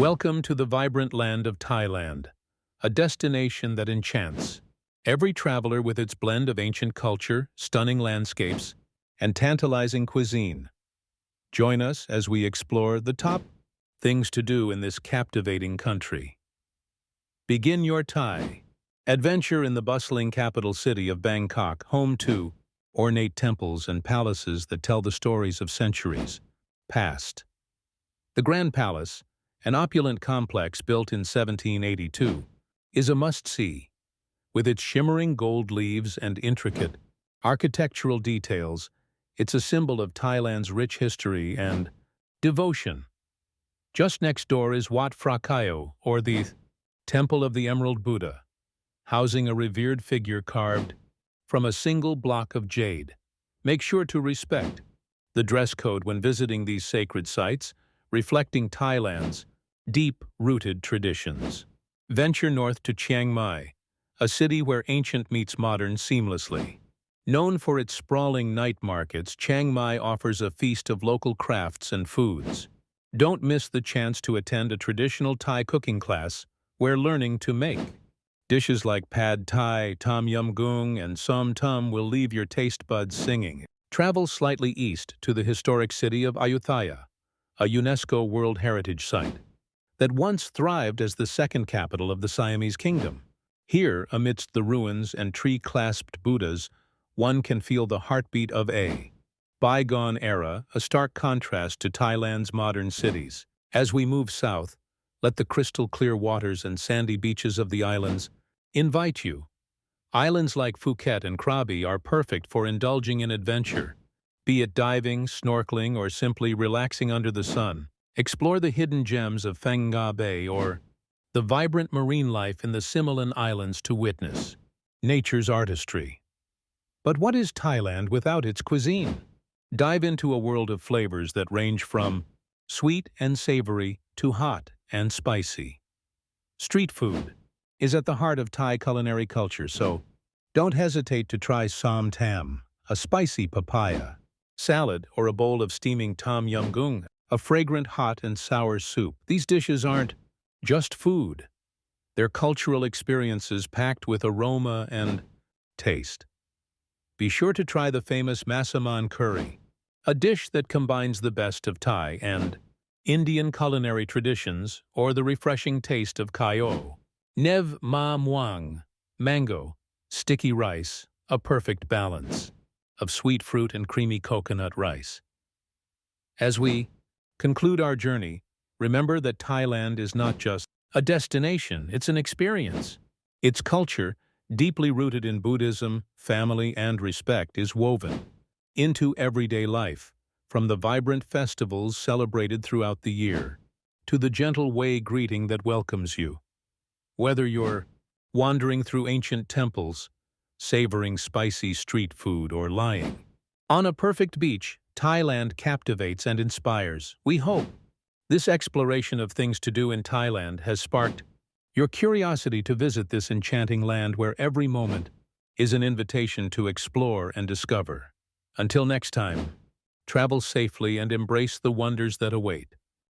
Welcome to the vibrant land of Thailand, a destination that enchants every traveler with its blend of ancient culture, stunning landscapes, and tantalizing cuisine. Join us as we explore the top things to do in this captivating country. Begin your Thai adventure in the bustling capital city of Bangkok, home to ornate temples and palaces that tell the stories of centuries past. The Grand Palace, an opulent complex built in 1782, is a must-see. With its shimmering gold leaves and intricate architectural details, it's a symbol of Thailand's rich history and devotion. Just next door is Wat Phra Kaeo, or the Temple of the Emerald Buddha, housing a revered figure carved from a single block of jade. Make sure to respect the dress code when visiting these sacred sites, reflecting Thailand's deep-rooted traditions. Venture north to Chiang Mai, a city where ancient meets modern seamlessly. Known for its sprawling night markets, Chiang Mai offers a feast of local crafts and foods. Don't miss the chance to attend a traditional Thai cooking class where learning to make dishes like pad Thai, tom yum goong, and som tam will leave your taste buds singing. Travel slightly east to the historic city of Ayutthaya, a UNESCO World Heritage Site that once thrived as the second capital of the Siamese kingdom. Here, amidst the ruins and tree-clasped Buddhas, one can feel the heartbeat of a bygone era, a stark contrast to Thailand's modern cities. As we move south, let the crystal-clear waters and sandy beaches of the islands invite you. Islands like Phuket and Krabi are perfect for indulging in adventure. Be it diving, snorkeling, or simply relaxing under the sun, explore the hidden gems of Phang Nga Bay or the vibrant marine life in the Massaman Islands to witness nature's artistry. But what is Thailand without its cuisine? Dive into a world of flavors that range from sweet and savory to hot and spicy. Street food is at the heart of Thai culinary culture, so don't hesitate to try Som Tam, a spicy papaya salad, or a bowl of steaming tom yum goong, a fragrant hot and sour soup. These dishes aren't just food. They're cultural experiences packed with aroma and taste. Be sure to try the famous Massaman curry, a dish that combines the best of Thai and Indian culinary traditions, or the refreshing taste of Kayo. Nev Ma Muang, mango, sticky rice, a perfect balance of sweet fruit and creamy coconut rice. As we conclude our journey, remember that Thailand is not just a destination, it's an experience. Its culture, deeply rooted in Buddhism, family, and respect, is woven into everyday life, from the vibrant festivals celebrated throughout the year to the gentle way greeting that welcomes you. Whether you're wandering through ancient temples, savoring spicy street food, or lying on a perfect beach, Thailand captivates and inspires. We hope this exploration of things to do in Thailand has sparked your curiosity to visit this enchanting land where every moment is an invitation to explore and discover. Until next time, travel safely and embrace the wonders that await.